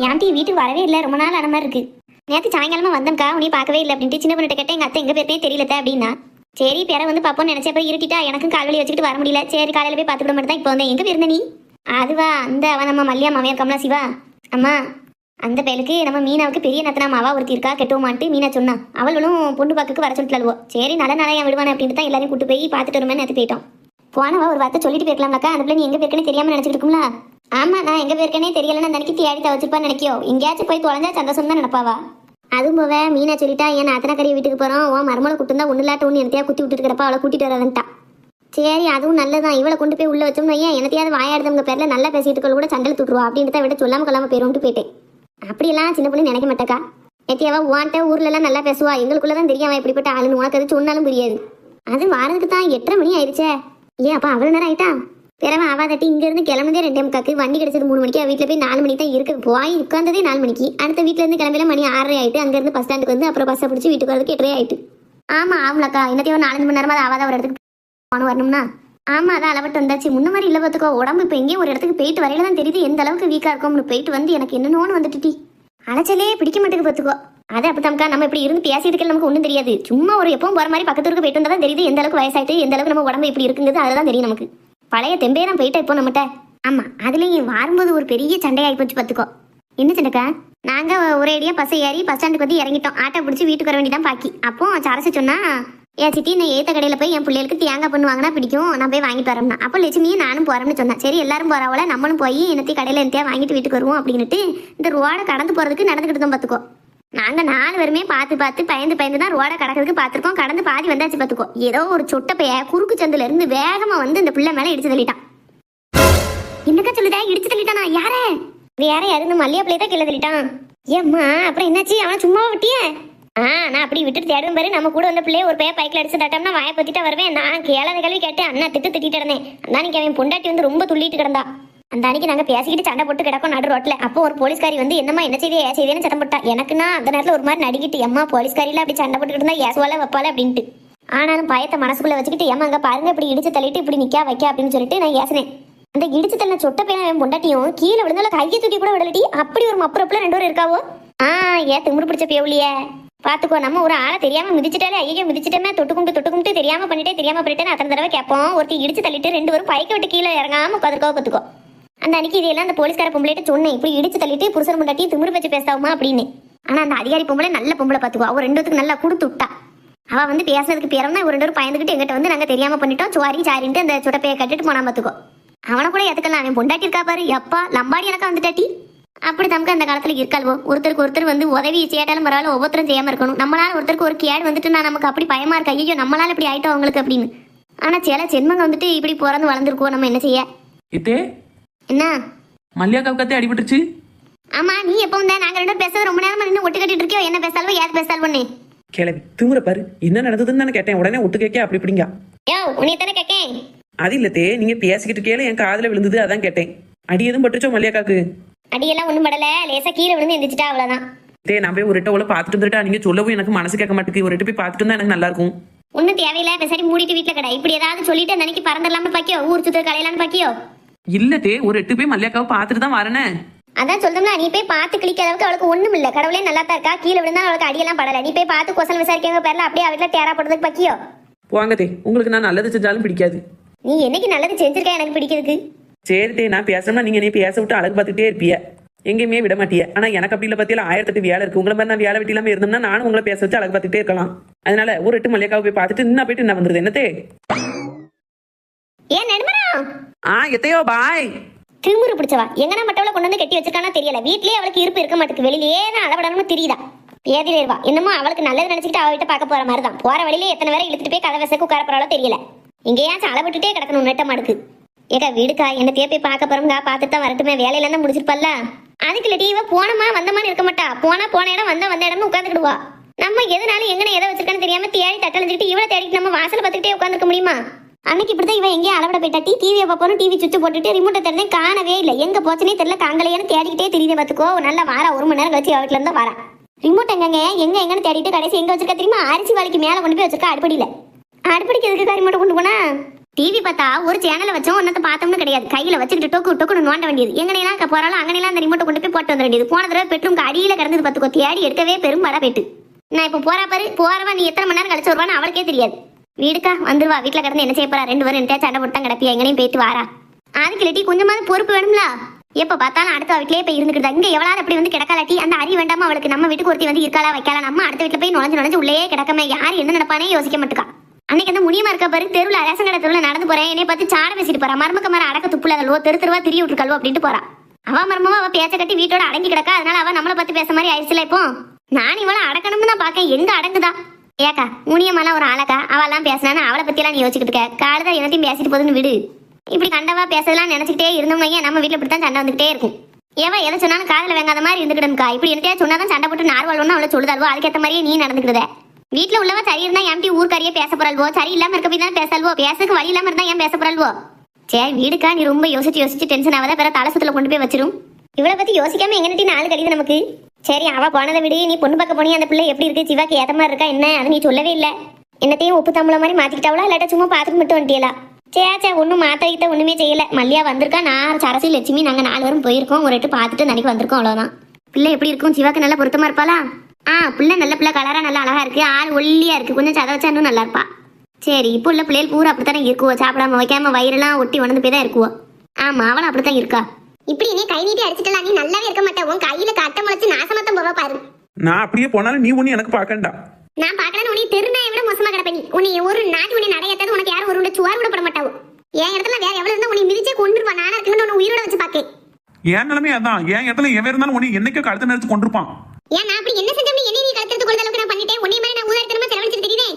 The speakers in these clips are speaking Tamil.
ஏன்டி வீட்டுக்கு வரவே இல்லை, ரொம்ப நாள் ஆன மாதிரி இருக்கு. நேற்று சாயங்காலமா வந்தோம்க்கா, உன்னை பார்க்கவே இல்லை அப்படின்ட்டு சின்ன பொண்ணுகிட்ட கேட்டேன். எங்கள் அத்தை எங்கே போயிருந்தே தெரியலத்த அப்படின்னா. சரி பேர வந்து பார்ப்போம்னு நினச்சப்ப இருக்கிட்டா, எனக்கும் கால்வலி வச்சுக்கிட்டு வர முடியல. சரி காலையில் போய் பார்த்துக்கிட மட்டும் தான் இப்போ வந்தேன். எங்கே போயிருந்த நீ? அதுவா, அந்த அவன் நம்ம மல்லியா மாமியார் கமலா சிவா அம்மா, அந்த பயலுக்கு நம்ம மீனாவுக்கு பெரிய நத்தனா மாவா ஒருத்தி இருக்கா கெட்டுவோமான்ட்டு மீனா சொன்னா. அவளும் பொண்ணு பார்க்க வர சொல்லிட்டு அழுவோ. சரி நல்ல நாளையா விடுவானே அப்படின்ட்டு தான் எல்லாரையும் கூட்டு போய் பார்த்துட்டு வருமே நேற்று போயிட்டோம். போனவா ஒரு வார்த்தை சொல்லிட்டு போயிருக்கலாம்னாக்கா, அந்த பிள்ளை நீ எங்கே போயிருக்கனே தெரியாம நினச்சிட்டு இருக்கும்ல. ஆமா, நான் எங்கே போயிருக்கனே தெரியலன்னு அந்த அன்னைக்கு தேடி தவச்சிருப்பான்னு நினைக்கியோ. எங்கேயாச்சும் போய் தொலைஞ்சா சந்தோஷம் தான் நினைப்பாவா. அதுவும் போவ மீனா சொல்லிட்டா, என் அத்தனை கறி வீட்டுக்கு போகிறோம், உன் மருமலை கூட்டு தான் ஒன்று இல்லாட்ட ஒன்று எனத்தையா குத்தி விட்டுட்டு இருக்கிறப்ப அவளை கூட்டிட்டு வரதுன்ட்டா. சரி அதுவும் நல்லதான், இவளை கொண்டு போய் உள்ள வச்சோம்னா ஏன் எனத்தையாவது வாயாடுதவங்க பேரில் நல்லா பேசிட்டு கூட சண்டல் தூட்டுருவா அப்படின்ட்டு தான் விட சொல்லாமல் கொள்ளாமல் போயிட்டு போயிட்டேன். அப்படியெல்லாம் சின்ன பொண்ணு நினைக்க மாட்டாக்கா. எத்தியாவா உன்ட்ட ஊர்லலாம் நல்லா பேசுவா, எங்களுக்குள்ளதான் தெரியாம எப்படிப்பட்ட ஆளுன்னு உனக்கு அது சொன்னாலும் புரியாது. அது வாரதுக்கு தான் 8:30 மணி ஆயிடுச்சே. ஏன் அப்பா அவ்வளோ நேரம் ஆயிட்டா? பிறவன் அவா தட்டி இங்கேருந்து கிளம்புதே 2:45, வண்டி கிடைச்சது 3 மணிக்கு. வீட்டில் போய் 4 மணிக்கு தான் இருக்கு. போய் உட்காந்ததே 4 மணிக்கு. அடுத்த வீட்டிலேருந்து கிளம்பில மணி 6:30 ஆயிட்டு. அங்கேருந்து பஸ் ஸ்டாண்டுக்கு வந்து அப்புறம் பஸ்ஸை பிடிச்சி வீட்டுக்கு வரதுக்கு 8:30 ஆயிட்டு. ஆமா ஆமாக்கா, இன்னத்தையும் ஒரு 4-5 மணி நேரமா அது ஆவாத ஒரு இடத்துக்கு போன வரணும்னா. ஆமா அதான் அளவட்டு வந்தாச்சு. முன்ன மாதிரி இல்லை பார்த்துக்கோ. உடம்பு இப்போ எங்கேயும் ஒரு இடத்துக்கு போயிட்டு வரையில தான் தெரியுது எந்த அளவுக்கு வீக்கா இருக்கும்னு. போயிட்டு வந்து எனக்கு என்னென்னு வந்துட்டு அலைச்சலே பிடிக்க மாட்டேங்குது பார்த்துக்கோ. அதை அப்படித்தான்க்கா, நம்ம இப்படி இருந்து பேசிட்டு இருக்க நமக்கு ஒன்றும் தெரியாது. சும்மா ஒரு எப்பவும் போகிற மாதிரி பக்கத்து இருக்க போயிட்டு வந்தால் தான் தெரியுது எந்த அளவுக்கு வயசாயிட்டு எந்த அளவுக்கு நம்ம உடம்பு இப்படி இருக்குங்கிறது. அதெல்லாம் தெரியும் நமக்கு. பழைய தெம்பேரம் போயிட்டா இப்போ நம்மகிட்ட. ஆமா, அதுலேயும் வரும்போது ஒரு பெரிய சண்டையாகி போச்சு பார்த்துக்கோ. என்ன சண்டைக்கா? நாங்கள் ஒரே அடியாக பஸ்ஸை ஏறி பஸ் ஸ்டாண்டுக்கு வந்து இறங்கிட்டோம். ஆட்டோ பிடிச்சி வீட்டுக்கு வர வேண்டியதான் பாக்கி. அப்போ சரசு சொன்னா, ஏன் சித்தி நான் ஏத்த கடையில் போய் என் பிள்ளைகளுக்கு தேங்காய் பண்ணு வாங்கினா பிடிக்கும், நான் போய் வாங்கிட்டு வரேன்னா. அப்போ லட்சுமியும் நானும் போகிறோம்னு சொன்னேன். சரி எல்லாரும் போகிறவள நம்மளும் போய் என்னத்தையும் கடையில் என்னத்தையா வாங்கிட்டு வீட்டுக்கு வருவோம் அப்படின்ட்டு இந்த ரோடை கடந்து போகிறதுக்கு நடந்துக்கிட்டு தான் பார்த்துக்கோ. நாங்கள் 4 பேருமே பார்த்து பயந்து தான் ரோடை கடக்கிறதுக்கு பார்த்துருக்கோம். கடந்து பாதி வந்தாச்சு பார்த்துக்கோ. ஏதோ ஒரு சொட்டப்பைய குறுக்கு சந்துல இருந்து வேகமாக வந்து இந்த பிள்ளை மேலே இடிச்சு தள்ளிட்டான். என்னக்கா சொல்லுதா? இடிச்சு தள்ளிட்டானா? யாரே? வேற யாரு? மல்லியா பிள்ளை தான் கீழே தள்ளிட்டான். ஏம்மா அப்புறம் என்னாச்சு? அவனை சும்மா விட்டியே? நான் அப்படி விட்டுட்டு தேடும் பாரு. நம்ம கூட வந்த பிள்ளைய ஒரு பைக்கில் அடிச்சு தட்டோம்னா வாயை பத்திட்டா வருவேன். நான் கேளாத கல்வி கேட்டேன். அண்ணா திட்டிட்டு இருந்தேன். அந்த அன்னைக்கு அவன் பொண்டாட்டி வந்து ரொம்ப துள்ளிட்டு கிடந்தா. அந்த அன்னைக்கு நாங்கள் பேசிக்கிட்டு சண்டை போட்டு கிடக்கும் நடு ரோட்டில். அப்போ ஒரு போலீஸ்காரி வந்து என்னம்மா என்ன செய்தேன்னு சத்தம் போட்டா. எனக்குன்னா அந்த நேரத்தில் ஒரு மாதிரி நடிக்கிட்டு, எம்மா போலீஸ்காரியில் அப்படி சண்டை போட்டுக்கிட்டு இருந்தா ஏசுவால வைப்பால அப்படின்ட்டு. ஆனாலும் பயத்தை மனசுக்குள்ளே வச்சுக்கிட்டு, ஏமா அங்கே பாருங்க இப்படி இடிச்சு தள்ளிட்டு இப்படி நிற்கா வைக்க அப்படின்னு சொல்லிட்டு நான் ஏசினேன். அந்த இடிச்சு தள்ள சொட்ட பையன் அவன் பொண்டாட்டியும் கீழே விழுந்தாலும் கையை தூக்கி கூட விடலட்டி. அப்படி ஒரு மப்புறப்புல 2 பேரும் இருக்காவோ. ஏன் திமுரு பிடிச்ச பேவுலியே பார்த்துக்கோ. நம்ம ஒரு ஆளை தெரியாம மிதிச்சிட்டாலே ஐயோ மிதிச்சிட்டமே தொட்டு கும்பிட்டு தெரியாம பண்ணிட்டேன்னு அத்தனை தடவை கேட்போம். ஒருத்தி இடிச்சு தள்ளிட்டு 2 பேரும் பைக்க விட்டு கீழே இறங்காம உட்காந்துருக்கோ பார்த்துக்கோ. அந்த அன்னைக்கு இதெல்லாம் அந்த போலீஸ்கார பொம்பளைகிட்ட சொன்னேன், இப்படி இடிச்சு தள்ளிட்டு புருஷன் முண்டாட்டி திமுரு வச்சு பேசாவுமா அப்படின்னு. ஆனா அந்த அதிகாரி பொம்பளை நல்ல பொம்பளை பார்த்துக்கோ. அவ 2 பேருக்கு நல்லா கொடுத்து விட்டா. அவ வந்து பேசுறதுக்கு பேரம் தான். 2 பேரும் பயந்துக்கிட்டு எங்கிட்ட வந்து நாங்க தெரியாம பண்ணிட்டோம் சாரின்ட்டு அந்த சுட்டப்பையை கட்டிட்டு போனா பார்த்துக்கோ. அவனை கூட எதுக்கலாம், அவன் பொண்டாட்டி இருக்கா பாரு. எப்பா லம்பாடி எனக்கா வந்துட்டாட்டி. அப்படி தமக்கு அந்த காலத்துல இருக்காள்வோ. ஒருத்தருக்கு ஒருத்தர் வந்து உதவி செய்யாட்டாலும் பரவாயில்ல, ஒவ்வொருத்தரும் செய்யாம இருக்கணும். நம்மளால ஒருத்தருக்கு ஒரு கேடு வந்துட்டு நான் நமக்கு அப்படி பயமா இருக்கு, ஐயோ நம்மளால இப்படி ஆயிட்டோம் அவங்களுக்கு அப்படின்னு. ஆனா சில சென்மங்க வந்துட்டு இப்படி பிறந்து வளர்ந்துருக்கோம், நம்ம என்ன செய்ய? என்ன மல்லியாக்காவுக்கத்தே அடிபட்டுருச்சு? ஆமா, நீ எப்போ வந்த? நாங்க 2 பேரும் பேசுறது ரொம்ப நேரமா நின்று ஒட்டு கட்டிட்டு இருக்கியோ. என்ன பேசாலும் ஏது பேசாலும் கிளவி திமுற பாரு. என்ன நடந்ததுன்னு நான் கேட்டேன். உடனே ஒட்டு கேட்க அப்படி இப்படிங்க. உன்னை தானே கேட்கேன். அது இல்லத்தே, நீங்க பேசிக்கிட்டு கேளு, என் காதுல விழுந்தது அதான் கேட்டேன். அடி எதுவும் பட்டுச்சோ மல்லியாக்காக்கு? அடியெல்லாம் ஒண்ணும் படல, லேசா கீழே விழுந்து எந்திரிச்சிட்டா அவ்வளவுதான். நான் போய் ஒரு எட்ட பார்த்துட்டு வந்துட்டா. நீங்க சொல்லவும் எனக்கு மனசு கேட்க மாட்டேங்குது. ஒரு எட்டு போய் பார்த்துட்டு இருந்தா எனக்கு நல்லா இருக்கும். ஒன்னும் தேவையில்ல, பேசாடி மூடிட்டு வீட்டுல கடை. இப்படி ஏதாவது சொல்லிட்டு அந்த அன்னைக்கு பறந்துடலாம்னு பாக்கியோ, ஊர் சுத்த கலையலான்னு பாக்கியோ? இல்லத்தே, ஒரு எட்டு போய் மல்லியாக்காவை பார்த்துட்டு தான் வரேனே. அதான் சொல்றோம்னா, நீ போய் பார்த்து கிளிக்க அளவுக்கு அவளுக்கு ஒண்ணும் இல்ல. கடவுளே நல்லா தான் இருக்கா. கீழே விழுந்தா அவளுக்கு அடியெல்லாம் படல. நீ போய் பார்த்து கொசல் விசாரிக்கவங்க பேர்ல அப்படியே அவளுக்கு தேரா போடுறதுக்கு பாக்கியோ? போங்கத்தே, உங்களுக்கு நான் நல்லது செஞ்சாலும் பிடிக்காது. நீ என்னைக்கு நல்லது செஞ்சிருக்க எனக்கு பிடிக்கிறதுக்கு? சரித்தே, நான் பேசணும்னா நீங்க நீ பேச விட்டு அழகு பார்த்துட்டே இருப்பிய, எங்கேயுமே விட மாட்டிய. ஆனா எனக்கு அப்படி இல்லை பத்தியில 1008 வேலை இருக்கு. உங்களை மாதிரி நான் வேலை வெட்டி இல்லாம இருந்தோம்னா நானும் உங்களை பேச வச்சு அழகு பார்த்துட்டே இருக்கலாம். அதனால ஒரு எட்டு மல்லியாக்காவை போய் பார்த்துட்டு இன்னும் போயிட்டு என்ன வந்துருது என்னத்தே? ஏன் நடுமரம்? எத்தையோ பாய். திமுரு பிடிச்சவா எங்கன்னா மட்டவளை கொண்டு வந்து கட்டி வச்சிருக்கானா தெரியல. வீட்லயே அவளுக்கு இருப்பு இருக்க மாட்டேங்குது. வெளியிலேயே நான் அளவிடணும்னு தெரியுதா? ஏதிலேருவா என்னமோ அவளுக்கு நல்லது நினைச்சிட்டு அவள்கிட்ட பார்க்க போற மாதிரி தான். போற வழியில எத்தனை பேரை இழுத்துட்டு போய் கதை வசக்கு உட்கார போறாளோ தெரியல. இங்கேயாச்சும் அளவிட்டுட்டே கிடக்கணும் நெட்ட மாடுக்கு. ஏக்கா வீடுக்கா என்னத்தையே போய் பார்க்க போறோம்கா, பார்த்துட்டு தான் வரட்டுமே. வேலையில இருந்தா முடிச்சிருப்பல்ல. அதுக்கு இல்லட்டி இவ போனமா வந்தமான்னு இருக்க மாட்டா. போன இடம் வந்த இடம்னு உட்காந்துக்கிடுவா. நம்ம எதனாலும் எங்கன்னு எதை வச்சிருக்கான்னு தெரியாம தேடி தட்டழிஞ்சிட்டு இவளை தேடிட்டு நம்ம வாசல பார்த்துக்கிட்டே உட்காந்துருக்க முடியுமா? அன்னைக்கு இப்படிதான் இவன் எங்கேயும் அளவிட போயிட்டாட்டி. டிவியை பார்ப்போம், டிவி சுவிட்ச் போட்டுட்டு ரிமோட்டை திறந்தே காணவே இல்லை. எங்க போச்சுனே தெரியல. காங்கலையான்னு தேடிக்கிட்டே தெரியுது பார்த்துக்கோ. நல்லா வாரா 1 மணி நேரம் கழிச்சு அவளுக்குல இருந்தா வரா. ரிமோட் எங்கன்னு தேடிட்டு கடைசி எங்க வச்சிருக்கா தெரியுமா? அரிசி வாளிக்கு மேல கொண்டு போய் வச்சிருக்கா அடுப்படியில. அடுப்படிக்கு எதுக்கு ரிமோட்டை கொண்டு போனா? டிவி பார்த்தா ஒரு சேனலை வச்சோம் ஒன்னத்தை பார்த்தோம்னு கிடையாது. கையில வச்சுக்கிட்டு டொக்கு டொக்குன்னு நோண்ட வேண்டியது. எங்கனையெல்லாம் போறாலும் அங்கனையெல்லாம் அந்த ரிமோட்டை கொண்டு போய் போட்டு வந்துட வேண்டியது. போன தடவை பெட்ரூம்க்கு அடியில கிடந்தது பத்துக்கோ, தேடி எடுக்கவே பெரும்பாடா போயிட்டு. நான் இப்போ போறா பாரு, போறவா நீ எத்தனை மணி நேரம் கழிச்சு வருவான்னு அவளுக்கே தெரியாது. வீடுக்கா வந்துருவா, வீட்டுல கிடந்து என்ன செய்ய போறா, 2 பேரும் என்ன சண்டை போட்டு தான் கிடப்பியா, எங்கனையும் போயிட்டு வாரா. அதுக்கு இல்லாட்டி கொஞ்சமாவது பொறுப்பு வேணும்ல. எப்ப பார்த்தாலும் அடுத்த வீட்லயே போய் இருந்துக்கிட்டு இங்க எவ்வளவு அப்படி வந்து கிடக்காலாட்டி அந்த அறிவு வேண்டாமா அவளுக்கு? நம்ம வீட்டுக்கு ஒருத்தி வந்து இருக்காளா வைக்காளா, நம்ம அடுத்த வீட்டுல போய் நுழைஞ்சு உள்ளேயே கிடக்கமே, யாரு என்ன நடப்பானே யோசிக்க மாட்டுக்கா. அன்னைக்கு அந்த முனியமா இருக்கா பாரு, தெருவுல ரேஷன் கடை தெருவுல நடந்து போறேன், என்னை பார்த்து சாட பேசிட்டு போறா. மருமக்க மரம் அடக்க துப்புலகல்வோ, தெருவா திரி விட்டுருக்கல்வோ அப்படின்ட்டு போறா. அவ மர்மமா அவ பேச்ச கட்டி வீட்டோட அடங்கி கிடக்கா. அதனால அவ நம்மளை பார்த்து பேச மாதிரி ஆயிடுச்சுல. இப்போ நான் இவளை அடக்கணும்னு தான் பாக்கேன், எங்க அடங்குதா? ஏக்கா முனியம்மாலாம் ஒரு ஆளக்கா, அவெல்லாம் பேசினான்னு அவளை பத்தி எல்லாம் நீ யோசிச்சுக்கிட்டு இருக்க. காலதான் எல்லாத்தையும் பேசிட்டு போதுன்னு விடு. இப்படி கண்டவா பேசலாம் நினைச்சுக்கிட்டே இருந்தோம்னா நம்ம வீட்டுல இப்படித்தான் சண்டை வந்துகிட்டே இருக்கும். ஏவா எதை சொன்னாலும் காதல வேங்காத மாதிரி இருந்துக்கிடும்க்கா. இப்படி என்னத்தையா சொன்னாதான் சண்டை போட்டு நார்வாள்னு அவளை சொல்லுதால்வோ, அதுக்கேற்ற மாதிரியே நீ நடந்துக்கிடுத. வீட்டுல உள்ளவா சரி இருந்தா எம்டி ஊர்க்காரியே பேச போறாள்வோ, சரி இல்லாம இருக்க போய் தான் பேசல்வோ, பேசுக்கு வழி இல்லாம இருந்தா ஏன் பேச போறாள்வோ. சரி வீடுக்கா, நீ ரொம்ப யோசிச்சு டென்ஷன் ஆகாத, வேற தலை சுத்துல கொண்டு போய் வச்சிரும். இவளை பத்தி யோசிக்காம எங்கன்ட்டு 4 கழிது நமக்கு. சரி அவ போனதை விடு, நீ பொண்ணு பார்க்க போனியா, அந்த பிள்ளை எப்படி இருக்கு, சிவாக்கு ஏத்த மாதிரி இருக்கா என்ன, அது நீ சொல்லவே இல்லை. என்னத்தையும் உப்பு தமிழ மாதிரி மாத்திக்கிட்டாவளா, இல்லாட்ட சும்மா பாத்துக்கு மட்டும் வந்துட்டியலா? சே ஒன்றும் மாத்திக்கிட்ட ஒண்ணுமே செய்யல. மல்லியா வந்திருக்கா, நான் சரசி லட்சுமி நாங்க 4 பேரும் போயிருக்கோம். ஒரு 8 பார்த்துட்டு நடிக்க வந்திருக்கோம், அவ்வளவுதான். பிள்ளை எப்படி இருக்கும், சிவாக்கு நல்லா பொருத்தமா இருப்பாளா? பிள்ளை நல்ல பிள்ளை, கலரா நல்லா அழகா இருக்கு, ஆள் ஒல்லியா இருக்கு, கொஞ்சம் சத வச்சா இன்னும் நல்லா இருப்பா. சரி இப்போ உள்ள பிள்ளைகள் பூரா அப்படித்தானே இருக்குவோ, சாப்பிடாம வைக்காம வயிறெல்லாம் ஒட்டி உணர்ந்து போய் தான் இருக்குவோ. ஆமா அவளும் அப்படித்தான் இருக்கா. இப்படி நீ கை நீட்டி அடிச்சுட்டா நீ நல்லாவே இருக்க மாட்டேன். உன் கையில கட்ட முளைச்சு நாசமாத்தான் போவா பாரு. நான் அப்படியே போனாலும் நீ ஒண்ணு எனக்கு பார்க்கண்டா. நான் பாக்கலன்னு உன்னை தெருநாயை விட மோசமா கிடப்ப நீ. உன்னை ஒரு நாட்டு உன்னை நடையாத்தது உனக்கு யாரும் ஒரு சுவார் கூட போட மாட்டாவோ. என் இடத்துல வேற எவ்வளவு இருந்தா உன்னை மிதிச்சே கொண்டுருப்பா. நானா இருக்குன்னு உன்னை உயிரோட வச்சு பாக்கேன். என் நிலைமை அதான், என் இடத்துல எவன் இருந்தாலும் உன்னை என்னைக்கோ கழுத்து நிறுத்து கொண்டிருப்பான். ஏன் நான் அப்படி என்ன செஞ்சோம்னு என்ன நீ கழுத்து கொண்ட அளவுக்கு நான் பண்ணிட்டேன். உன்னை மாதிரி நான் ஊதாரித்தனமா செலவழிச்சிட்டு தெரியுதே.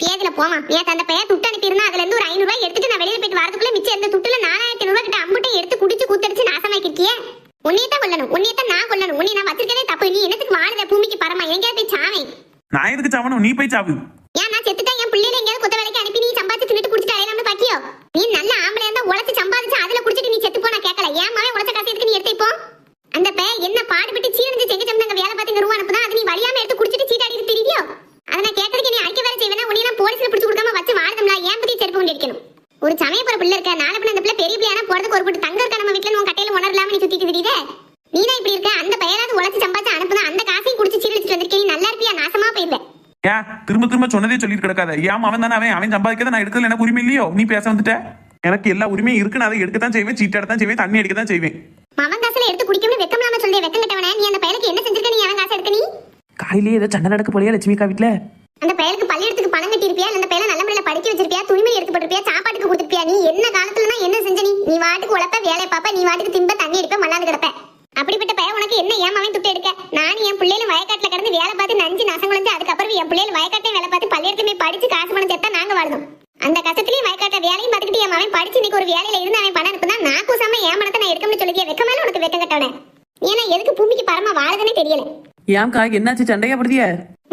பேதுல போமா நேத்து அந்த பையன் துட்டு அனுப்பியிருந்தா அதுல இருந்து ஒரு 500 ரூபாய் எடுத்துட்டு நான் வெளியில போயிட்டு வரதுக்குள்ள மிச்சம் இருந்த துட்டுல 4500 ரூபாய் கிட்ட அம்புட்டை எடுத்து குடிச்சு கூத்தடிச்சு நாசமாக்கிட்டியே. உன்னையத்தான் கொல்லணும், உன்னையத்தான் நான் கொல்லணும். உன்னை நான் வச்சிருக்கதே தப்பு. நீ என்னத்துக்கு வாழுத பூமிக்கு பரமா, எங்கேயாவது போய் சாவேன். நான் எதுக்கு சாவணும், நீ போய் சாவு. ஏன் நான் செத்துட்டா என் பிள்ளைல எங்கேயாவது கொத்த வேலைக்கு அனுப்பி நீ சம்பாதிச்சு தின்னுட்டு குடிச்சிட்டு அலையலாம்னு பாக்கியோ? நீ நல்ல ஆம்பளை இருந்தா உழைச்சு சம்பாதிச்சு அதுல குடிச்சிட்டு நீ செத்து போனா கேட்கல. ஏன் மாவே உழைச்ச காசு எதுக்கு நீ எடுத்து இப்போ? அந்த பையன் என்ன பாடுபட்டு சீரஞ்சு செங்க சம்தாங்க வேலை பார்த்து ரூபா அனுப்புதான், அது நீ வழியாம எடுத்து குடிச்சிட்டு சீட்டாடிட்டு தெரியுதோ? அதை நான் கேட்கறதுக்கு நீ அடிக்க வேற செய்வேனா? உன்னையெல்லாம் போலீஸ்ல பிடிச்சு கொடுக்காம வச்சு வாழணும்ல. ஏன் பத்தி செருப்பு கொண்டு அடிக்கணும்? ஒரு சமயப்புற பிள்ளை இருக்க, நாளை பிள்ளை அந்த பிள்ளை பெரிய பிள்ளையான போறதுக்கு ஒரு போட்டு தங்க இருக்கா நம்ம வீட்டுல, உன் கட்டையில உணரலாம நீ சுத்திட்டு தெரியுதே. நீதான் இப்படி இருக்க. அந்த பையனாவது உழைச்சு சம்பாதிச்சு அனுப்புதான், அந்த காசையும் குடிச்சு சீரழிச்சிட்டு வந்திருக்கேன். நீ நல்லா இருப்பியா? நாசமா போயிருந்த. ஏன் திரும்ப சொன்னதே சொல்லிட்டு கிடக்காத. ஏன் அவன் தானே அவன் சம்பாதிக்கதான் நான் எடுக்கல, எனக்கு உரிமை இல்லையோ? நீ பேச வந்துட்ட. எனக்கு எல்லா உரிமையும் இருக்கு, நான் அதை எடுக்கத்தான் செய்வேன், சீட்டாடத்தான் செய்வேன், தண்ணி அடிக்கத்தான் செய்வேன். அவன் காசுல எடுத்து குடிக்கணும்னு வெக்கம் இல்லாம சொல்றேன். வெக்கம் கட்டவன நீ அந்த பையனுக்கு என்ன செஞ்சிருக்க? நீ அவன் காசு எடுக்க நீ காலையிலேயே ஏதோ சண்டை நடக்க போலியா லட்சுமிக்கா வீட்டுல? அந்த பையனுக்கு பள்ளியெடுத்துக்கு பணம் கட்டி இருப்பியா? அந்த பையனை நல்ல முறையில படிக்க வச்சிருப்பியா? துணிமணி எடுத்து போட்டிருப்பியா? சாப்பாட்டுக்கு கொடுத்துருப்பியா? நீ என்ன காலத்துல என்ன செஞ்ச? நீ வாட்டுக்கு உழைப்ப, வேலையை பாப்ப, நீ வாட்டுக்கு திம்ப, தண்ணி எடுப்ப, மல்லாந்து கிடப்ப. அப்படிப்பட்ட பையன் உனக்கு என்ன ஏமாவே துட்டு எடுக்க? நான் என் பிள்ளைல வயக்காட்டுல கிடந்து வேலை பார்த்து நஞ்சு நாசம் குழந்தை, அதுக்கப்புறம் என் பிள்ளைல வயக்காட்டை வேலை பார்த்து பள்ளியெடுத்து போய் படிச்சு காசு பணம் சேர்த்தா நாங்க வாழணும். அந்த கஷ்டத்திலேயே வயக்காட்ட வேலையும் பார்த்துக்கிட்டு என் அவன் படிச்சு இன்னைக்கு ஒரு வேலையில இருந்து அவன் பணம் அனுப்புனா நான் கூசாம ஏன் பணத்தை நான் எடுக்கணும்னு சொல்லிக்க வெக்கமால உனக்கு வெக்கம் கட்டவனே. ஏன்னா எதுக்கு பூமிக்கு பரமா வாழதுன்னே தெரியல. ஏன்க்கா என்னாச்சு, சண்டையா படுதிய?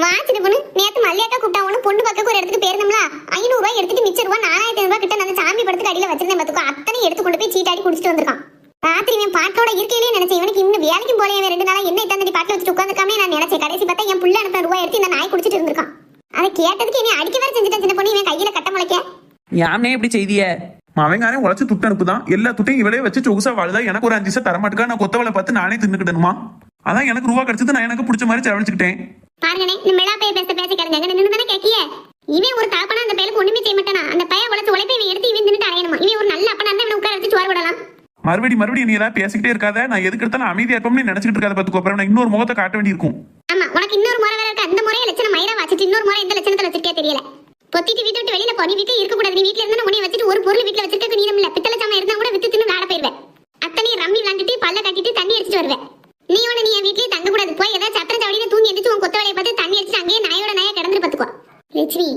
வாச்சிட்டு பொண்ணு நேத்து மல்லியாக்கா கூப்பிட்டா ஒண்ணு பொண்ணு பக்கம் ஒரு இடத்துக்கு போயிருந்தோம்ல. 500 ரூபாய் எடுத்துட்டு மிச்ச ரூபா 4500 ரூபாய் கிட்ட அந்த சாமி படத்துக்கு அடியில வச்சிருந்தேன் பாத்துக்கோ. அத்தனை எடுத்து கொண்டு போய் சீட்டாடி குடிச்சிட்டு வந்திருக்கான். ராத்திரி இவன் பாட்டோட இருக்கையிலேயே நினைச்சேன் இவனுக்கு இன்னும் வேலைக்கும் போல 2 நாளா என்ன இத்தனை பாட்டில் வச்சுட்டு உட்காந்துக்காமே நான் நினைச்சேன். கடைசி பார்த்தா என் புள்ள அனுப்பின ரூபாய் எடுத்து இந்த நாய் குடிச்சிட்டு இருந்திருக்கான். அதை கேட்டதுக்கு என்ன அடிக்க வேற செஞ்சுட்டேன். சின்ன பொண்ணு இவன் கையில கட்ட முளைக்க யாமே இப்படி செய்திய? அவங்காரன் உழைச்சு துட்டு அனுப்புதான், எல்லா துட்டையும் இவளே வச்சு சொகுசா வாழுதா. எனக்கு ஒரு 5 பைசா தரமாட்டுக்கா, நான் கொத்தவளை பார்த்து நானே தின்னுக்கிட்டணுமா? அதான் எனக்கு ரூபா கிடைச்சது, நான் எனக்கு பிடிச்ச மாதிரி செலவழிச்சுக்கிட்டேன். பாருங்கனே இந்த மெளா பைய பேச கிடங்க நின்று தானே கேக்கிய. இவன் ஒரு தாப்பனா அந்த பையலுக்கு ஒண்ணுமே செய்ய மாட்டானா? அந்த பையன் உழைச்சு உழைப்பை இவன் எடுத்து இவன் தின்னுட்டு அலையணுமா? இவன் ஒரு நல்ல அப்பனா இருந்தா இவன் உட்கார வச்சு சோறு விடலாம். மறுபடியும் நீ ஏதாவது பேசிக்கிட்டே இருக்காத. நான் எதுக்கு எடுத்தாலும் அமைதியா இருப்போம்னு நினைச்சிட்டு இருக்காத பாத்துக்கோ. அப்புறம் நான் இன்னொரு முகத்தை காட்ட வேண்டி இருக்கும். ஆமா உனக்கு இன்னொரு முறை வேற இருக்கு. அந்த முறையை லட்சணம் மயிரா வச்சுட்டு இன்னொரு முறை எந்த லட்சணத்துல வச்சிருக்கே தெரியல. பொத்திட்டு வீட்டை விட்டு வெளியில போ. நீ வீட்டுல இருக்க கூடாது. நீ வீட்டுல இருந்தா உன்னை வச்சுட்டு ஒரு பொருள் வீட்டுல வச்சிருக்க நீ இல்ல. பித்தளை சாமான் இருந்தா கூட வித்து தின்னு வேலை போயிருவேன். அத்தனை ரம்மி விளாண்டுட்டு பல்ல கட்டிட்டு தண்ணி அடிச்சிட்டு வருவேன். நீ என் வீட்லயே தங்க கூடாது. போய் ஏதாவது சத்திர சவடியில தூங்கி எந்திரிச்சு உன் கொத்த வேலையை பார்த்து தண்ணி அடிச்சுட்டு அங்கேயே நாயோட நாயா கிடந்து பாத்துக்கோ. லட்சுமி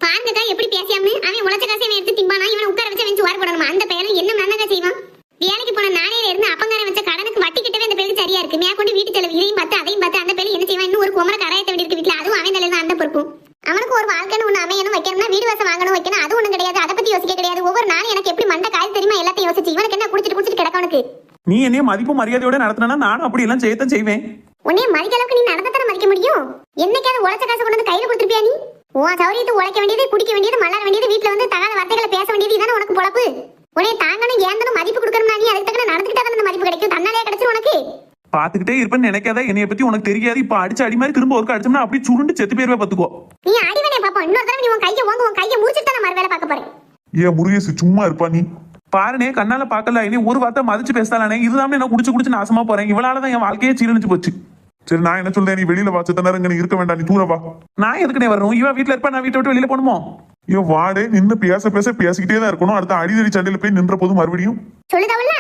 பாருங்கக்கா எப்படி பேசியாமனு. அவன் உழைச்ச காசை அவன் எடுத்து திம்பானா? இவனை உட்கார வச்சு அவன் சோறு போடணுமா? அந்த பையனும் என்ன நல்லதா செய்வான்? வேலைக்கு போன நாளையில இருந்து அப்பங்காரன் வச்ச கடனுக்கு வட்டி கிட்டவே அந்த பேருக்கு சரியா இருக்கு. மேற்கொண்டு வீட்டு செலவு இதையும் பார்த்து அதையும் பார்த்து அந்த பேரு என்ன செய்வான்? இன்னும் ஒரு குமர கராயத்தை வேண்டி இருக்கு வீட்டுல. அதுவும் அவன் தலையில தான் அந்த பொறுப்பும். அவனுக்கு ஒரு வாழ்க்கைன்னு ஒண்ணு அமையணும் வைக்கணும்னா வீடு வாசம் வாங்கணும் வைக்கணும் அது ஒண்ணும் கிடையாது. அதை பத்தி யோசிக்க கிடையாது. ஒவ்வொரு நாளும் எனக்கு எப்படி மண்டை காய் தெரியுமா எல்லாத்தையும் யோசிச்சு இவனுக்கு என்ன குடிச்சிட்டு கிடக்க. உனக்கு நீ என்னைய மதிப்பு மரியாதையோட நடத்தினா நானும் அப்படி எல்லாம் செய்யத்தான் செய்வேன். உன்னைய மதிக்க அளவுக்கு நீ நடந்ததான மதிக்க முடியும். என்னைக்காவது உழைச்ச காசு கொண்டு வந்து கையில கொடுத்துருப்பியா? நீ உன் சௌரியத்தை உழைக்க வேண்டியது, குடிக்க வேண்டியது, மலர வேண்டியது, வீட்டுல வந்து தகாத வார்த்தைகளை பேச வேண்டியது இதானே உனக்கு பொழப்பு. உடனே தாங்கணும் ஏந்தனும் மதிப்பு கொடுக்கணும்னா நீ அதுக்கு தக்க நடந்துக்கிட்டா தானே அந்த மதிப்பு கிடைக்கும். தன்னாலே கிடைச்சிரும் உனக்கு. பாத்துக்கிட்டே இருப்பேன்னு நினைக்காத. என்னைய பத்தி உனக்கு தெரியாது. இப்ப அடிச்சு அடி மாதிரி திரும்ப ஒருக்க அடிச்சோம்னா அப்படியே சுருண்டு செத்து போயிருவே பாத்துக்கோ. நீ அடிவனே பாப்போம். இன்னொரு தடவை நீ உன் கையை ஓங்க, உன் கையை முடிச்சிட்டு தான் மறு வேலை பார்க்க போறேன். ஏன் முருகேசு சும்மா இருப்பா நீ? பாருனே கண்ணால பாக்கல. இனி ஒரு வார்த்தை மதிச்சு பேசலானே. இதுதான் என்ன குடிச்சு குடிச்சு நாசமா போறேன். இவளாலதான் என் வாழ்க்கையே சீரழிஞ்சு போச்சு. சரி நான் என்ன சொல்றேன், நீ வெளியில வா. செத்த நேரம் இங்க இருக்க வேண்டாம், நீ தூர வா. நான் எதுக்குனே வரணும்? இவன் வீட்டுல இருப்பா, நான் வீட்டை விட்டு வெளியில போகணுமோ? இவன் வாடே நின்னு பேச பேச பேசிக்கிட்டே தான் இருக்கணும். அடுத்த அடிதடி சண்டையில போய் நின்ற போது மறுபடியும் சொல்லுதவள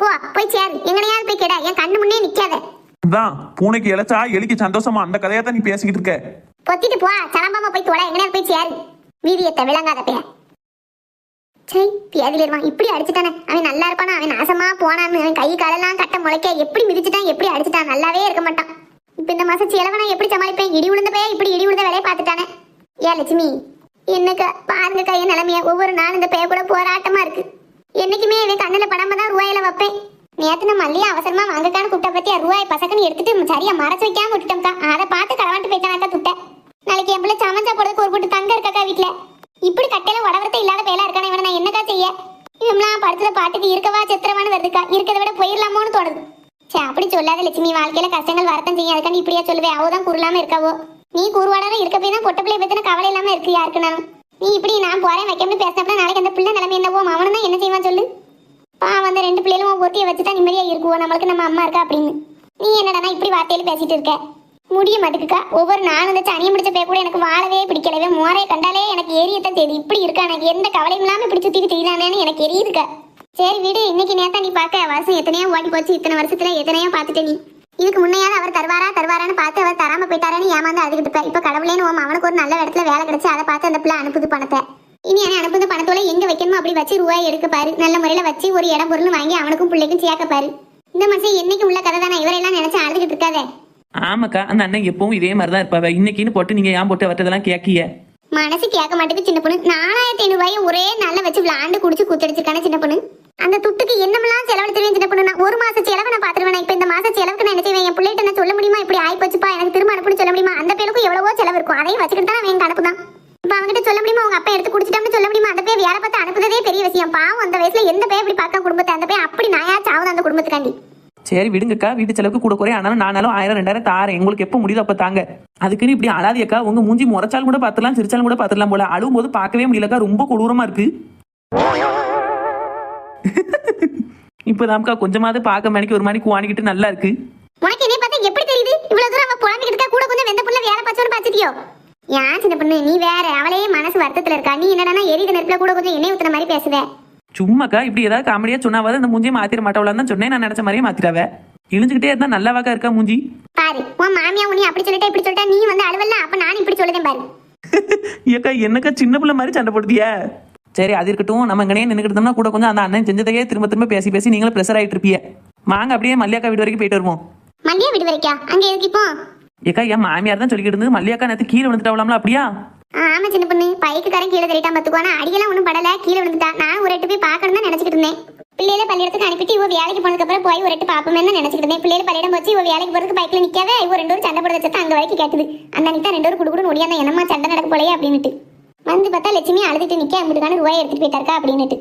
போ போய் சேரு. எங்கனையாவது போய் கேடா, என் கண்ணு முன்னே நிக்காத. தான் பூனைக்கு இழைச்சா எலிக்கு சந்தோஷமா, அந்த கதையா தான் நீ பேசிக்கிட்டு இருக்க. பொத்திட்டு போ, சலம்பாம போய் தொட. எங்கனையாவது போய் சேரு. வீதியத்தை விளங்காத பைய. சரி பியாதில இருவான். இப்படி அடிச்சுட்டானே. அவன் நல்லா இருப்பானா? அவன் நாசமா போனான்னு அவன் கை காலெல்லாம் கட்ட முளைக்க எப்படி மிதிச்சுட்டான், எப்படி அடிச்சுட்டான். நல்லாவே இருக்க மாட்டான். இப்ப இந்த மாசம் செலவனா எப்படி சமாளிப்பேன்? இடி விழுந்த பைய இப்படி இடி விழுந்த வேலையை பார்த்துட்டானே. ஏன் லட்சுமி என்னக்கா பாருங்கக்கா என் நிலைமைய. ஒவ்வொரு நாள் இந்த பைய கூட போராட்டமா இருக்கு. என்னைக்குமே இவன் கண்ணுல படாம தான் ரூபாயில வைப்பேன். நேத்து நான் மல்லியா அவசரமா வாங்கக்கான்னு கூப்பிட்ட பத்தியா ரூபாய் பசக்கன்னு எடுத்துட்டு சரியா மறைச்சு வைக்காம விட்டுட்டோம்க்கா. அதை பார்த்து களவாண்டு போயிட்டானாக்கா துட்ட. நாளைக்கு என் பிள்ளை சமஞ்சா போடுறதுக்கு ஒரு கூட்டு தங்க இருக்காக்கா வீட்டுல. இப்படி கட்டையில உடவரத்தை இல்லாத பேலா இருக்கானே. இவனை நான் என்னக்கா செய்ய? இவன்லாம் படுத்துற பாட்டுக்கு இருக்கவா செத்துறவான்னு வருதுக்கா. இருக்கிறத விட போயிடலாமோன்னு தோணுது. சே அப்படி சொல்லாத லட்சுமி. வாழ்க்கையில கஷ்டங்கள் வரத்தான் செய்யும். அதுக்காண்டி இப்படியா சொல்லுவேன்? அவதான் கூறலாம இருக்காவோ. நீ கூறுவாடாரும் இருக்க போய் தான் பொட்ட பிள்ளைய பத்தின கவலை இல்லாம இருக்கு யாருக்குனாலும். நீ இப்படி நான் போறேன் வைக்கணும்னு பேசினப்ப நாளைக்கு அந்த பிள்ளை நிலைமை என்னவோ? அவனும் தான் என்ன செய்வான் சொல்லு. பாவம் அந்த ரெண்டு பிள்ளைகளும் ஒருத்தியை வச்சுதான் நிம்மதியா இருக்குவோ. நம்மளுக்கு நம்ம அம்மா இருக்கா அப்படின்னு. நீ என்னடா இப்படி வார்த்தையில பேசிட்டு இருக்க? முடிய மாட்டுக்குக்கா. ஒவ்வொரு நாளும் இந்த சனியை முடிச்ச பே கூட எனக்கு வாழவே பிடிக்கலவே. மோரையை கண்டாலே எனக்கு எரியத்தான் தெரியுது. இப்படி இருக்கா? எனக்கு எந்த கவலையும் இல்லாம இப்படி சுத்திட்டு தெரியுதானேன்னு எனக்கு எரியுதுக்கா. சரி வீடு. இன்னைக்கு நேத்தா நீ பார்க்க வருஷம் எத்தனையோ ஓடி போச்சு. இத்தனை வருஷத்துல எத்தனையோ பார்த்துட்ட நீ. இதுக்கு முன்னையாவது அவர் தருவாரான்னு பார்த்து அவர் தராம போயிட்டாரேன்னு ஏமாந்து அழுதுகிட்டு இருப்ப. இப்ப கடவுளேன்னு அவனுக்கு ஒரு நல்ல இடத்துல வேலை கிடைச்சு அதை பார்த்து அந்த பிள்ளை அனுப்புது பணத்தை. இனி அவன் அனுப்புது பணத்தோட எங்க வைக்கணுமோ அப்படி வச்சு ரூபாய் எடுக்க பாரு. நல்ல முறையில வச்சு ஒரு இடம் பொருள் வாங்கி அவனுக்கும் பிள்ளைக்கும் சேர்க்க பாரு. இந்த மனுஷன் என்னைக்கு உள்ள கதை தானே. இவரெல்லாம் நினைச்சு அழுதுகிட்டு இருக்காதே. ஆமாக்கா, அந்த அண்ணன் எப்பவும் இதே மாதிரிதான் இருப்பாவ. இன்னைக்குன்னு போட்டு நீங்க ஏன் போட்டு வரதெல்லாம் கேக்கிய? மனசு கேட்க மாட்டேங்குது சின்ன பொண்ணு. 4500 ரூபாயை ஒரே நாள்ல வச்சு விளாண்டு குடிச்சு கூத்தடிச்சிருக்கானே சின்ன பொண்ணு. அந்த துட்டுக்கு என்னமெல்லாம் செலவழிச்சிருவேன் சின்ன பொண்ணு. நான் ஒரு மாசம் செலவை நான் பாத்துருவேன். இப்ப இந்த மாசம் செலவுக்கு நான் என்ன செய்வேன்? என் பிள்ளைகிட்ட நான் சொல்ல முடியுமா? இப்படி ஆயி போச்சுப்பா எனக்கு திரும்ப அனுப்புன்னு சொல்ல முடியுமா? அந்த பேருக்கும் எவ்வளவோ செலவு இருக்கும். அதையும் வச்சுக்கிட்டு தான் அவன் அனுப்புதான். இப்ப அவங்ககிட்ட சொல்ல முடியுமா? உங்க அப்பா எடுத்து குடிச்சிட்டான்னு சொல்ல முடியுமா? அந்த பேர் வேலை பார்த்து அனுப்புறதே பெரிய விஷயம். பாவம் அந்த வயசுல எந்த பேர் இப்படி பார்க்க குடும்பத்தை. அந்த பேர் அப்படி நாயாச்சும் ஆகுது அந்த குடும்பத்துக்காண்டி. சரி விடுங்கக்கா, வீட்டு செலவுக்கு கூட குறைய. ஆனாலும் நானாலும் 1000 2000 தாரேன். உங்களுக்கு எப்போ முடியுதோ அப்ப தாங்க. அதுக்குன்னு இப்படி அழாதியக்கா. உங்க மூஞ்சி முறைச்சாலும் கூட பாத்துலாம், சிரிச்சாலும் கூட பாத்துலாம் போல. அழுவும் போது பார்க்கவே முடியலக்கா. ரொம்ப கொடூரமா இருக்கு. இப்பதான்க்கா கொஞ்சமாவது பார்க்க மணிக்கு ஒரு மணிக்கு வாங்கிட்டு நல்லா இருக்கு. உனக்கு என்ன பார்த்தா எப்படி தெரியுது? இவ்வளவு தூரம் அவ புலம்பிக்கிட்டு கூட கொஞ்சம் வெந்த புள்ள வேலை பார்த்தோன்னு பாத்துட்டியோ? ஏன் சின்ன பொண்ணு நீ வேற. அவளையே மனசு வருத்தத்துல இருக்கா. நீ என்னடா எரித நெருப்புல கூட கொஞ்சம் எண்ணெய் ஊத்துற மாதிரி பேசுவ. சும்மாக்கா இப்படி ஏதாவது காமெடியா சொன்னாவது அந்த மூஞ்சியை மாத்திர மாட்டவளான்னு தான் சொன்னேன். நான் நினைச்ச மாதிரியே மாத்திராவ. இழிஞ்சுக்கிட்டே இருந்தா நல்லாவாக்கா இருக்கா மூஞ்சி. பாரு உன் மாமியா உன்னை அப்படி சொல்லிட்டா இப்படி சொல்லிட்டா நீ வந்து அழுவல. அப்ப நான் இப்படி சொல்லுதேன் பாரு. ஏக்கா என்னக்கா சின்ன பிள்ளை மாதிரி சண்டை போடுதியா? சரி அது இருக்கட்டும். நம்ம இங்கனே நின்றுக்கிட்டோம்னா கூட கொஞ்சம் அந்த அண்ணன் செஞ்சதையே திரும்ப திரும்ப பேசி பேசி நீங்களும் ப்ரெஷர் ஆயிட்டு இருப்பீங்க. வாங்க அப்படியே மல்லியாக்கா வீடு வரைக்கும் போயிட்டு வருவோம். மல்லியா வீடு வரைக்கா? அங்க எதுக்கு இப்போ? ஏக்கா என் மாமியார் தான் சொல்லிக்கிட்டு இருந்தது மல்லியாக்கா நேற்று கீழே விழுந்துட்டாவலாம்ல. அப்படியா? ஆமா சின்ன பொண்ணு. பைக்குக்காரன் கீழே தள்ளிட்டான் பாத்துக்குவானா. அடியெல்லாம் ஒன்றும் படல. கீழே விழுந்துட்டா. நான் ஒரு எட்டு போய் பார்க்கணும் தான் நினைச்சிட்டு இருந்தேன். பிள்ளையில பள்ளியிடத்துக்கு அனுப்பிட்டு இவ வேலைக்கு போனதுக்கு அப்புறம் போய் ஒரு எட்டு பாப்போமே நினைச்சிட்டு இருந்தேன். பிள்ளையில பள்ளியிடம் போச்சு. இவ வேலைக்கு போறதுக்கு பைக்ல நிக்காத. இவ 2 பேரும் சண்டை போட வச்சா அங்க வரைக்கும் கேட்டுது. அந்த அன்னைக்கு தான் 2 பேரும் குடுக்குன்னு ஒடியாந்த என்னமா சண்டை நடக்க போலையே அப்படின்னுட்டு வந்து பார்த்தா லட்சுமி அழுதுட்டு நிக்க அம்பிட்டுக்கான ரூபாய் எடுத்துட்டு போயிட்டாருக்கா அப்படின்னுட்டு.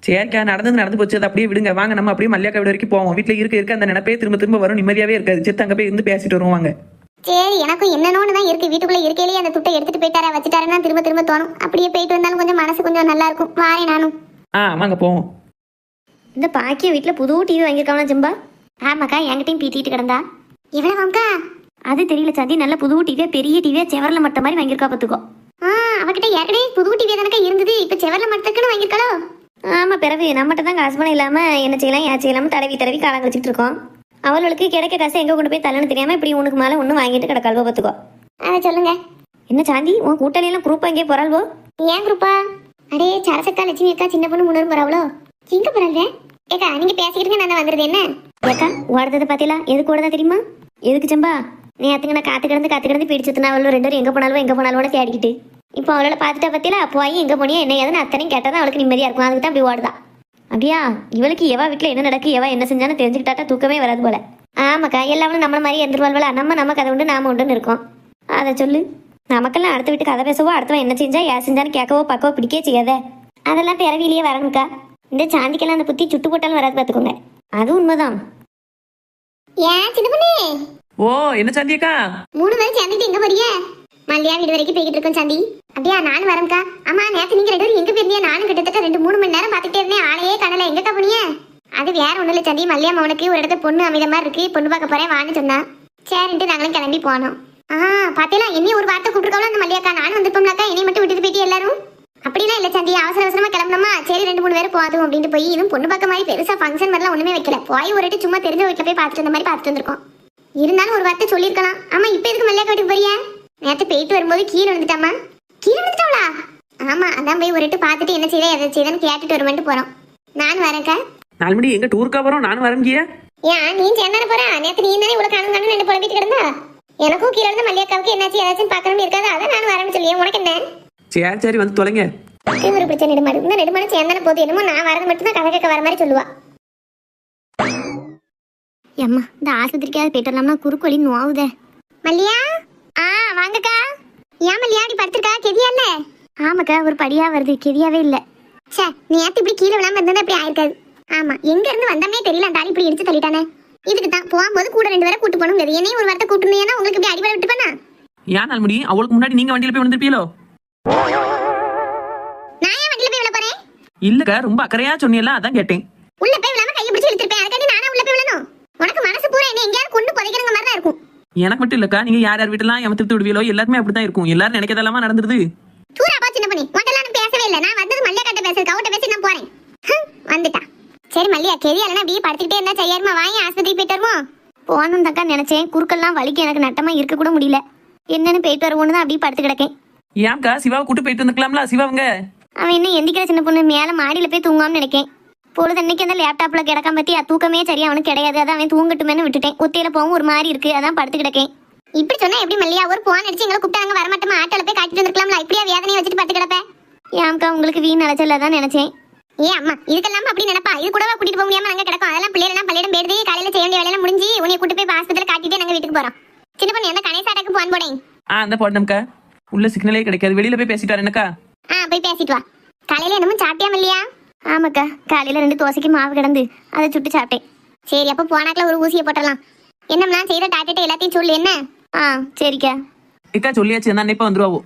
சரிக்கா நடந்து போச்சு. அது அப்படியே விடுங்க. வாங்க நம்ம அப்படியே மல்லியாக்கா வீடு வரைக்கும் போவோம். வீட்டுல இருக்க அந்த நினைப்பே திரும்ப திரும்ப வரும். நிம்மதியாவே இருக்காது. செத்து அங்க போய் இருந்து பேசிட்டு வருவாங்க. சரி எனக்கும் என்னன்னு தான் இருக்கு. வீட்டுக்குள்ள இருக்கையிலேயே அந்த துட்டை எடுத்துட்டு போயிட்டாரா வச்சுட்டாருன்னா திரும்ப திரும்ப தோணும். அப்படியே போயிட்டு வந்தாலும் கொஞ்சம் மனசு கொஞ்சம் நல்லா இருக்கும். வாரேன் நானும். வாங்க போவோம். இந்த பாக்கிய வீட்டுல புது டிவி வாங்கியிருக்காங்களா ஜம்பா? ஆமாக்கா என்கிட்டயும் பீட்டிட்டு கிடந்தா. எவ்வளவுக்கா? அது தெரியல சாந்தி. நல்ல புது டிவியா, பெரிய டிவியா, செவர்ல மட்ட மாதிரி வாங்கியிருக்கா பாத்துக்கோ. அவகிட்ட ஏற்கனவே புது டிவி தானக்கா இருந்தது. இப்ப செவர்ல மட்டத்துக்குன்னு வாங்கியிருக்காளோ? ஆமா பிறகு நம்மகிட்ட தான் காசு பணம் இல்லாம என்ன செய்யலாம் ஏன் செய்யலாம தடவி காலம் கழிச்சிட்டு இருக்கோம். அவளுக்கு கிடைக்க காசை எங்க கொண்டு போய் தள்ளன்னு தெரியாம இப்படி உனக்கு மேல ஒண்ணு வாங்கிட்டு கிடக்கால்வோ பாத்துக்கோ. அதை சொல்லுங்க. என்ன சாந்தி உன் கூட்டாளி எல்லாம் குரூப்பா இங்கே போறாள்வோ? ஏன் குரூப்பா? அடே சரசக்கா லட்சுமி அக்கா சின்ன பொண்ணு 3 போறாவளோ? எங்க போறாங்க? ஏக்கா நீங்க பேசிக்கிட்டு நான் வந்துருது என்ன? ஏக்கா ஓடுறது பாத்தீங்களா? எதுக்கு ஓடுதா தெரியுமா? எதுக்கு சம்பா? நீ அத்துக்கு நான் காத்து கிடந்து பீடிச்சுனா அவளோ 2 பேரும் எங்க போனாலும் தேடிக்கிட்டு இப்போ அவளோட பார்த்துட்டா பத்தியில போய் எங்க போனியா என்ன ஏதுன்னு அத்தனையும் கேட்டாதான் அவளுக்கு நிம்மதியா இருக்கும். அதுக்கு தான் அப்படி ஓடுதா. அப்படியா? இவளுக்கு எவா வீட்டுல என்ன நடக்கு எவா என்ன செஞ்சான்னு தெரிஞ்சுக்கிட்டாட்டா தூக்கமே வராது போல. ஆமாக்கா எல்லாரும் நம்மள மாதிரி எந்திருவாள்வல. நம்ம கதை உண்டு நாம உண்டுன்னு இருக்கோம். அதை சொல்லு. நமக்கெல்லாம் அடுத்த வீட்டு கதை பேசவோ அடுத்தவன் என்ன செஞ்சா ஏன் செஞ்சான்னு கேட்கவோ பார்க்கவோ பிடிக்கவே செய்யாத. அதெல்லாம் பிறவிலேயே வரணுக்கா. இந்த சாந்திக்கெல்லாம் அந்த புத்தி சுட்டு போட்டாலும் வராது பார்த்துக்கோங்க. அது உண்மைதான். ஏன் சின்ன பொண்ணு? ஓ என்ன சாந்தியக்கா? 3 பேரும் சேர்ந்துட்டு எங்க போறீங்க? மல்லியா வீடு வரைக்கும் போய்கிட்டு இருக்கோம் சாந்தி. அப்படியா? நானும் வரேன்க்கா. ஆமா நேத்து நீங்க 2 பேரும் எங்க போயிருந்தீங்க? நானும் கிட்டத்தட்ட 2-3 மணி நேரம் பார்த்துட்டே இருந்தேன். ஆளையே காணல. எங்கக்கா போனீங்க? அது வேற ஒண்ணும் இல்ல சாந்தி. மல்லியா மவனுக்கு ஒரு இடத்துல பொண்ணு அமைத மாதிரி இருக்கு, பொண்ணு பார்க்க போறேன் வான்னு சொன்னா. சரின்ட்டு நாங்களும் கிளம்பி போனோம். பாத்தீங்களா என்னையும் ஒரு வார்த்தை கூப்பிட்டுருக்கோம் அந்த மல்லியாக்கா. நானும் வந்துருப்போம்னாக்கா என்னை மட்டும் விட்டுட்டு போயிட்டு எல்லாரும். அப்படிலாம் இல்ல சாந்தி, அவசர அவசரமா கிளம்பணுமா, சரி 2-3 பேர் போதும் அப்படின்ட்டு போய் இதுவும் பொண்ணு பார்க்க மாதிரி பெருசா ஃபங்க்ஷன் மாதிரிலாம் ஒண்ணுமே வைக்கல. போய் ஒரு சும்மா தெரிஞ்ச வீட்டுல போய் பார்த்துட்டு வந்த மாதிரி பார்த்துட்டு வந்திருக்கோம். இருந்தாலும் ஒரு வார்த்தை சொல்லியிருக்கலாம். ஆமா இப்ப எதுக்கு மல்லியாக்கா வீட்டுக்கு போறியா? நேத்து போயிட்டு வரும்போது கீழே வந்துட்டாமா. கீழே வந்துட்டாவளா? ஆமா அதான் போய் ஒரு பார்த்துட்டு என்ன செய்யல எதை செய்யலன்னு கேட்டுட்டு வருமான்ட்டு போறோம். நான் வரேன்க்கா. 4 மணி எங்க டூருக்கா வரோம்? நானும் வரேங்கிய. ஏன் நீ சேர்ந்தானே போற? நேத்து நீ தானே இவ்வளவு காணும் காணும் ரெண்டு புலம்பிட்டு கிடந்தா. எனக்கும் கீழே இருந்து மல்லியாக்காவுக்கு என்னாச்சு ஏதாச்சும் பார்க்கணும்னு இருக்காது. அதான் நான் வரேன்னு சொல்லியே. உனக்கு என்ன? சரி சரி வந்து தொலைங்க. ஒரு பிரச்சனை நெடுமாடு. இந்த நெடுமாடு சேர்ந்தானே போகுது. என்னமோ நான் வரது மட்டும் தான் கதை கேட்க வர மாதிரி சொல்லுவா. அம்மா இந்த ஆஸ்பத்திரிக்காவது போயிட்டு வரலாம்னா குறுக்கு வலி நோவுதே. மல்லியா வாங்கக்கா. ஏன் மல்லியா அப்படி படுத்திருக்கா? கெதியா இல்ல? ஆமாக்கா ஒரு படியா வருது, கெதியாவே இல்ல. சே நேத்து இப்படி கீழே விழாம இருந்தா அப்படி ஆயிருக்காது. ஆமா எங்க இருந்து வந்தாமே தெரியல. அந்த ஆள் இப்படி எடுத்து தள்ளிட்டானே. இதுக்கு தான் போகும்போது கூட 2 பேரை கூட்டு போகணும். என்னையும் ஒரு வார்த்தை கூட்டுனீங்கன்னா உங்களுக்கு இப்படி அடிபட விட்டுப்பேனா? ஏன் 4 மணி அவளுக்கு முன்னாடி நீங்க வண்டியில போய் வந்திருப்பீங்களோ? நான் ஏன் வண்டியில போய் விழ போறேன்? இல்லக்கா ரொம்ப அக்கறையா சொன்னீங்களா அதான் கேட்டேன். உள்ள போய் விழாம கையை பிடிச்சு இழுத்துப்பேன். அதுக்காண்டி நானே உள்ள போய் விழணும்? உனக்கு மனசு பூரா என்ன எங்கேயாவது கொண்டு புதைக்கிறங்க மாதிரி தான் இருக்கும். எனக்கு மட்டும் இல்லக்கா, நீங்க யார் யார் வீட்டெல்லாம் எமத்திட்டு விடுவீங்களோ எல்லாருமே அப்படிதான் இருக்கும். எல்லாரும் நினைக்கிறதெல்லாமா நடந்துருது. சூராப்பா சின்ன பண்ணி உன்ட்டெல்லாம் பேசவே இல்லை. நான் வந்தது மல்லியா கிட்ட பேசுறதுக்கு. அவட்ட பேசி நான் போறேன். வந்துட்டா. சரி மல்லியா கெதியாலனா அப்படியே படுத்துக்கிட்டே இருந்தா செய்யாருமா? வாங்கி ஆஸ்பத்திரி போயிட்டு வருவோம். போகணும் தக்கா நினைச்சேன். குறுக்கெல்லாம் வலிக்கு எனக்கு நட்டமா இருக்க கூட முடியல. என்னன்னு போயிட்டு வருவோன்னு தான் அப்படியே படுத்து கிடக்கேன். ஏன்க்கா சிவாவை கூட்டு போயிட்டு வந்துக்கலாம்ல? சிவாவுங்க அவன் என்ன எந்திக்கிற சின்ன பொண்ணு மேல மாடியில போய் தூங்காமனு நினைக்கேன். பொழுது அன்னைக்கு அந்த லேப்டாப்ல கிடக்காம பத்தி தூக்கமே சரியா அவனுக்கு கிடையாது. அதான் அவன் தூங்கட்டுமேனு விட்டுட்டேன். ஒத்தையில போகவும் ஒரு மாதிரி இருக்கு, அதான் படுத்து கிடக்கேன். இப்படி சொன்னா எப்படி மல்லியா? ஒரு போன் அடிச்சு எங்களை கூப்பிட்டாங்க வரமாட்டோமா? ஆட்டோல போய் காட்டிட்டு வந்துருக்கலாம்ல. இப்படியா வேதனையை வச்சுட்டு படுத்து கிடப்ப? ஏன்க்கா உங்களுக்கு வீண் அலைச்சல தான் நினைச்சேன். அம்மா இதுக்கெல்லாம் அப்படி நினைப்பா? இது கூடவா கூட்டிட்டு போக முடியாம அங்க கிடக்கும்? அதெல்லாம் பிள்ளைகள் பள்ளியிடம் போயிடுது. காலையில செய்ய வேண்டிய வேலையெல்லாம் முடிஞ்சு உன்னை கூட்டு போய் ஆஸ்பத்திரியில காட்டிட்டு நாங்க வீட்டுக்கு போறோம். சின்ன பொண்ணு எந்த கணேசாட்டாக்கு போன் போடேன். அந்த போட்டோம்க்கா. உள்ள சிக்னலே கிடைக்காது, வெளியில போய் பேசிட்டு வரேனக்கா. போய் பேசிட்டு வா. காலையில என்னமோ சாப்பிட்டியா மல்லியா? ஆமாக்கா காலையில 2 தோசைக்கு மாவு கிடந்து அதை சுட்டு சாப்பிட்டேன். சரி அப்ப போனாக்கல ஒரு ஊசியை போட்டலாம். என்னம்னா செய்யற டாக்டர்ட்ட எல்லாத்தையும் சொல்லு என்ன? சரிக்கா. இக்கா சொல்லியாச்சு நான் இப்ப வந்துருவாவோ.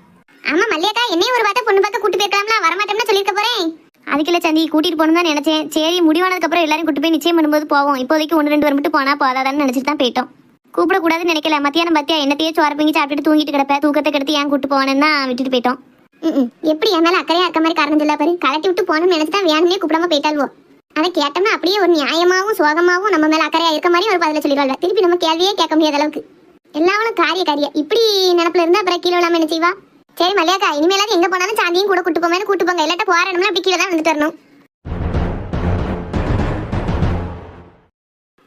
ஆமா மல்லியாக்கா என்னையும் ஒரு வார்த்தை பொண்ணு பார்க்க கூட்டு போயிருக்கலாம்ல. வரமாட்டோம்னா சொல்லிருக்க போறேன். அதுக்குள்ள சந்தி கூட்டிட்டு போகணும் தான் நினைச்சேன். சரி முடிவானதுக்கு அப்புறம் எல்லாரும் கூட்டு போய் நிச்சயம் பண்ணும்போது போவோம். இப்போதைக்கு 1-2 பேர் மட்டும் போனா போதாதான்னு நினைச்சிட்டு தான் போயிட்டோம். கூப்பிடக்கூடாதுன்னு நினைக்கல. மத்தியானம் பத்தியா என்னத்தையே சோறு பிங்கி சாப்பிட்டுட்டு தூங்கிட்டு கிடப்ப. தூக்கத்தை கெடுத்து ஏன் கூட்டு போவானு தான் விட்டுட்டு போயிட்டோம். எப்படி என் மேல அக்கறையா இருக்க மாதிரி காரணம் சொல்ல பாரு. கலட்டி விட்டு போகணும்னு நினைச்சுதான் வேணும்னே கூப்பிடாம போயிட்டால்வோ. அதை கேட்டோம்னா அப்படியே ஒரு நியாயமாவும் சோகமாவும் நம்ம மேல அக்கறையா இருக்க மாதிரி ஒரு பதில சொல்லிடுவாள். திருப்பி நம்ம கேள்வியே கேட்க முடியாத அளவுக்கு எல்லாவளும் காரிய இப்படி நினப்புல இருந்தா அப்புறம் கீழே விழாம என்ன செய்வா? சரி மல்லியாக்கா இனிமேலாவது எங்க போனாலும் சாந்தியும் கூட கூட்டு போமே கூட்டு போங்க. இல்லாட்ட போராடணும்னா அப்படி கீழே தான் வந்துட்டு வரணும்.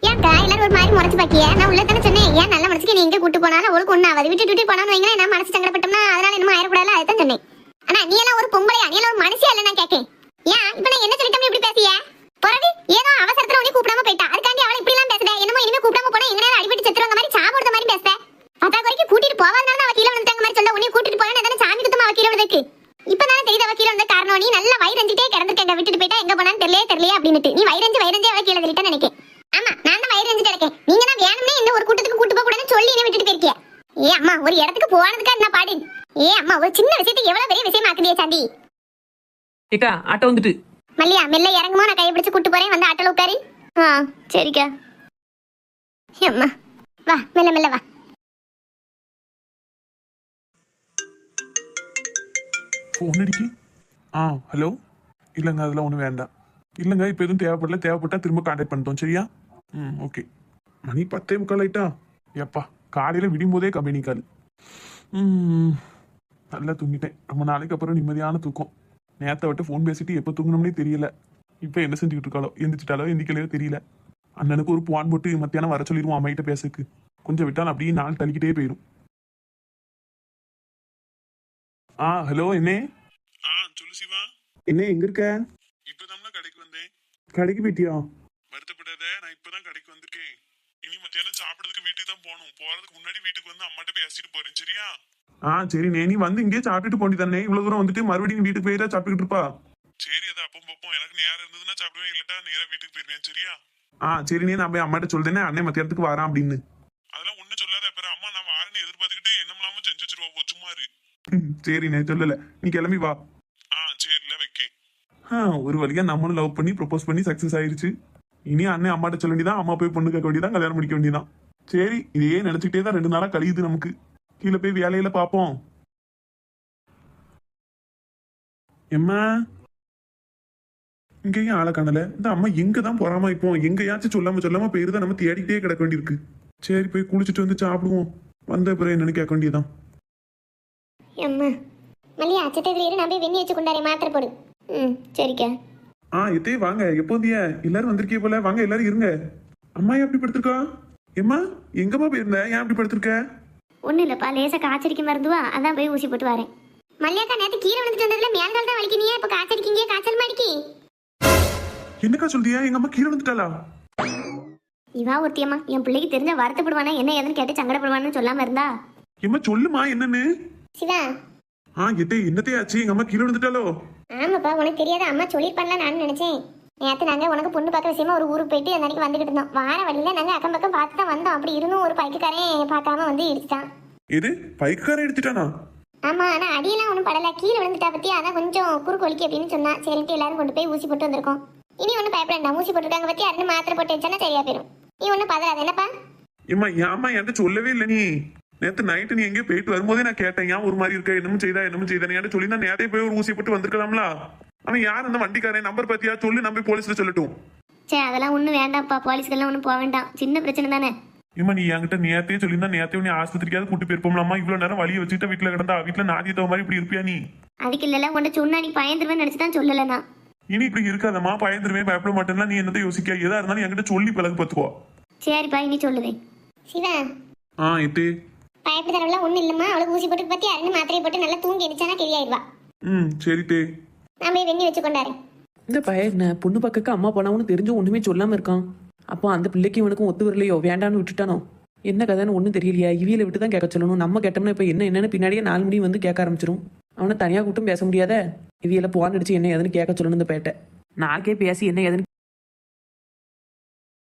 ஏன்க்கா எல்லாரும் ஒரு மாதிரி முறைச்சு பாக்கிய? நான் உள்ள தானே சொன்னேன். ஏன் நல்ல மனசுக்கு நீ எங்க கூட்டு போனாலும் அவளுக்கு ஒண்ணு ஆகாது. விட்டு போனாலும் வைங்களேன் நான் மனசு சங்கடப்பட்டோம்னா அதனால என்னமோ ஆயிடக்கூடாது. அதுதான் சொன்னேன். ஆனா நீ எல்லாம் ஒரு பொம்பளையா? நீ எல்லாம் ஒரு மனுஷியா இல்ல நான் கேட்கேன். ஏன் இப்ப நான் என்ன சொல்லிட்டோம் இப்படி பேசிய? பிறகு ஏதோ அவசரத்துல உனக்கு கூப்பிடாம போயிட்டா. அதுக்காண்டி அவளை இப்படி எல்லாம் பேசுற? என்னமோ இனிமே கூப்பிடாம போனா எங்கனால அடிபட்டு செத்துறவங்க மாதிரி சாப்பிடுற மாதிரி பேசுற. பத்தா வரைக்கும் கூட்டிட்டு போவாதனால அவ கீழே வந்துட்டாங்க மாதிரி சொல்ல. உன்னை கூட்டிட்டு போனா எதனா சாமி குத்தமா அவ கீழே வந்ததுக்கு இப்பதானே தெரியுது அவ கீழே வந்த காரணம். நீ நல்லா வயிறஞ்சிட்டே கிடந்திருக்கேன். விட்டுட்டு போயிட்டா எங்க போனான்னு தெரியலையே அப்படின்னுட்டு நீ வயிறஞ்சு அவ கீழே தள்ளிட்டா நினைக்கேன். ஆமா நான் தான் வயிறஞ்சு கிடக்கேன். நீங்க தான் வேணும்னே இந்த ஒரு கூட்டத்துக்கு கூட்டு போக கூடாதுன்னு சொல்லி என்ன விட்டுட்டு போயிருக்கிய. அம்மா ஒரு இடத்துக்கு போனதுக்கா என்ன பாடு? அம்மா ஒரு சின்ன விஷயத்தை எவ்வளவு பெரிய விஷயமா ஆக்குதியே சாந்தி. ஏக்கா ஆட்டோ வந்துட்டு. மல்லியா மெல்ல இறங்குமோ நான் கையை பிடிச்சு கூட்டு போறேன். வந்து ஆட்டோல உட்காரு. சரிக்கா. அம்மா வா மெல்ல மெல்ல வா. ஃபோன் அடிக்கி. ஹலோ. இல்லைங்க அதெல்லாம் ஒன்றும் வேண்டாம். இல்லைங்க இப்போ எதுவும் தேவைப்பட்டா திரும்ப கான்டாக்ட் பண்ணிட்டோம் சரியா? ஓகே. மணி 10:45 ஆயிட்டா. எப்பா காலையில் விடும்போதே கம்பெனி கால். நல்லா தூங்கிட்டேன். ரொம்ப நாளைக்கு அப்புறம் நிம்மதியான தூக்கம். நேற்றை விட்டு ஃபோன் பேசிட்டு எப்போ தூங்கணும்னே தெரியல. இப்போ என்ன செஞ்சுக்கிட்டு இருக்காளோ, எந்திரிச்சிட்டாலோ எந்திக்கலையோ தெரியல. அண்ணனுக்கு ஒரு பான் போட்டு மத்தியானம் வர சொல்லிடுவோம் அம்மாயிட்ட பேசுக்கு. கொஞ்சம் விட்டாலும் அப்படியே நாள் தள்ளிக்கிட்டே போயிடும். ஹலோ என்ன? சொல்லு சிவா. என்ன எங்க இருக்க? இப்பதான் கடைக்கு வந்தேன். கடைக்கு போயிட்டியா? வருத்தப்படாத, நான் இப்பதான் கடைக்கு வந்திருக்கேன். இனி மத்தியானம் சாப்பிடுறதுக்கு வீட்டுக்கு தான் போகணும். போறதுக்கு முன்னாடி வீட்டுக்கு வந்து அம்மாட்ட பேசிட்டு போறேன் சரியா? சரிண்ணே, நீ வந்து இங்கே சாப்பிட்டுட்டு போண்டி தானே, இவ்வளவு தூரம் வந்துட்டு மறுபடியும் வீட்டுக்கு போயிட்டா சாப்பிட்டுக்கிட்டு இருப்பா. சரி, அது அப்போ பார்ப்போம். எனக்கு நேரம் இருந்ததுன்னா சாப்பிடுவேன், இல்லட்டா நேரா வீட்டுக்கு போயிருவேன். சரியா? சரிண்ணே, நான் போய் அம்மாட்ட சொல்றேனே அண்ணன் மத்தியானத்துக்கு வரான் அப்படின்னு. அதெல்லாம் ஒண்ணு சொல்லாத. அப்புறம் அம்மா நான் வாரேன்னு எதிர்பார்த்துக்கிட்டு என்னமெல்லாம செஞ்சு வச்சிருவா. சும்மா இரு. சரிண்ணே, சொல்லல. நீ கிளம்பி வா. சரில வைக்கேன். ஒரு வழியா நம்மளும் லவ் பண்ணி ப்ரொபோஸ் பண்ணி சக்சஸ் ஆயிருச்சு. இனி அண்ணன் அம்மாட்ட சொல்ல வேண்டியதான், அம்மா போய் பொண்ணு கேட்க வேண்டியதான், கல்யாணம் முடிக்க வேண்டியதான். சரி, இதையே நினைச்சுக்கிட்டே தான் 2 நாளா கழியுது நமக்கு. கீழே போய் வேலையில பாப்போம். எம்மா, இங்கேயும் ஆளை காணல. இந்த அம்மா எங்க தான் போறாமா? இப்போ எங்கயாச்சும் சொல்லாம போயிருந்தா நம்ம தேடிக்கிட்டே கிடக்க வேண்டியிருக்கு. சரி, போய் குளிச்சுட்டு வந்து சாப்பிடுவோம். வந்த பிறகு என்னன்னு கேட்க வேண்டியதான். அம்மா மல்லியா அச்சத்தை இரு, நான் போய் வெண்ணி வச்சு கொண்டாரே, மாத்திரை போடு. சரிக்கா. எத்தே வாங்க. எப்போதிய எல்லாரும் வந்திருக்கே போல. வாங்க எல்லாரும் இருங்க. அம்மா ஏன் அப்படி படுத்திருக்கா? எம்மா, எங்கம்மா போயிருந்த? ஏன் அப்படி படுத்திருக்க? ஒன்றும் இல்லைப்பா, லேசாக காய்ச்சடிக்க மருந்துவா, அதான் போய் ஊசி போட்டு வரேன். மல்லியாக்கா நேற்று கீரை விழுந்துட்டு வந்ததுல மேல்கால் தான் வலிக்கினியே, இப்போ காய்ச்சடிக்கிங்க, காய்ச்சல் மாடிக்கி. என்னக்கா சொல்றியா? எங்க அம்மா கீழே வந்துட்டாளா? இவா ஒருத்தியம்மா என் பிள்ளைக்கு தெரிஞ்ச வருத்தப்படுவானா என்ன ஏதுன்னு கேட்டு சங்கடப்படுவான்னு சொல்லாம இருந்தா. எம்மா சொல்லுமா என்னன்னு. சிவா. என்னத்தே ஆச்சு? எங்க அம்மா கீழே வந்துட்டாலோ? ஆமாப்பா, உனக்கு தெரியாத, அம்மா சொல்லிருப்பான்லாம் நான் நினைச்சேன். நேற்று நாங்கள் உனக்கு பொண்ணு பார்க்க விஷயமா ஒரு ஊருக்கு போயிட்டு அந்த அன்னைக்கு வந்துகிட்டு இருந்தோம். வார வழியில நாங்கள் அக்கம் பக்கம் பார்த்து தான் வந்தோம். அப்படி இருந்தும் ஒரு பைக்குக்காரன் பார்க்காம வந்து இடிச்சிட்டான். இது பைக்குக்காரன் எடுத்துட்டானா? ஆமா, ஆனா அடியெல்லாம் ஒன்றும் படல, கீழே விழுந்துட்டா பத்தி, அதான் கொஞ்சம் குறுக்கு வலிக்கு அப்படின்னு சொன்னா. சரின்ட்டு எல்லாரும் கொண்டு போய் ஊசி போட்டு வந்திருக்கோம். இனி ஒன்றும் பயப்படாண்டா, ஊசி போட்டுருக்காங்க பத்தி அருண் மாத்திரை போட்டு வச்சானா சரியா போயிடும். நீ ஒன்றும் பதறாது என்னப்பா. ஏம்மா, ஏம்மா என்கிட்ட சொல்லவே இல்லை நீ? நேற்று நைட்டு நீ எங்கேயோ போயிட்டு வரும்போதே நான் கேட்டேன், ஏன் ஒரு மாதிரி இருக்க, என்னமும் செய்தா என்கிட்ட சொல்லி தான் நேரே போய் ஒரு ஊசி போட்டு வந்திருக்கலாம்ல. அவன் யார் அந்த வண்டிக்காரன்? நம்பர் பத்தியா சொல்லு, நம்ம போய் போலீஸ்ல சொல்லட்டும். சரி, அதெல்லாம் ஒன்றும் வேண்டாம்ப்பா, போலீஸ்க்கெல்லாம் ஒன்றும் போக வேண்டாம், சின்ன பிரச்சனை தானே. ஏம்மா, நீ என்கிட்ட நேரத்தையே சொல்லியிருந்தா நேரத்தையும் நீ ஆஸ்பத்திரிக்காவது கூட்டு போயிருப்போம்லாமா? இவ்வளவு நேரம் வழியை வச்சுட்டு வீட்டுல கிடந்தா வீட்டுல நாதியத்தவ மாதிரி இப்படி இருப்பியா நீ? அதுக்கு இல்லைல்ல, உன்ட்ட சொன்னா நீ பயந்துருவேன்னு நினைச்சு தான் சொல்லலை நான். இனி இப்படி இருக்காதம்மா, பயந்துருவே பயப்பட மாட்டேன்னா நீ என்னத்தை யோசிக்க? எதா இருந்தாலும் என்கிட்ட சொல்லி பழகு பார்த்துக்கோ. சரிப்பா, இனி சொல்லுவேன். சிவா. எட்டு பயப்படுறதுலாம் ஒன்றும் இல்லைம்மா, அவளுக்கு ஊசி போட்டு பற்றி அருண் மாத்திரையை போட்டு நல்லா தூங்கி அடிச்சானா சரியாயிடுவா. சரி தே. நான் போய் வெண்ணி வச்சு கொண்டாரேன். இந்த பையன் என்ன பொண்ணு பக்கக்கு அம்மா போனவனு தெரிஞ்சும் ஒண்ணுமே சொல்லாம இருக்கான். அப்போ அந்த பிள்ளைக்கு இவனுக்கும் ஒத்து வரலையோ, வேண்டான்னு விட்டுட்டானோ? என்ன கதைன்னு ஒன்றும் தெரியலையா? இவியில விட்டு தான் கேட்க சொல்லணும். நம்ம கேட்டோம்னா இப்போ என்னன்னு பின்னாடியே 4 மணி வந்து கேட்க ஆரம்பிச்சிரும். அவனை தனியாக கூட்டும் பேச முடியாத. இவியில போன் அடிச்சு என்ன ஏதுன்னு கேட்க சொல்லணும். இந்த பேட்டை நாக்கே பேசி என்ன ஏதுன்னு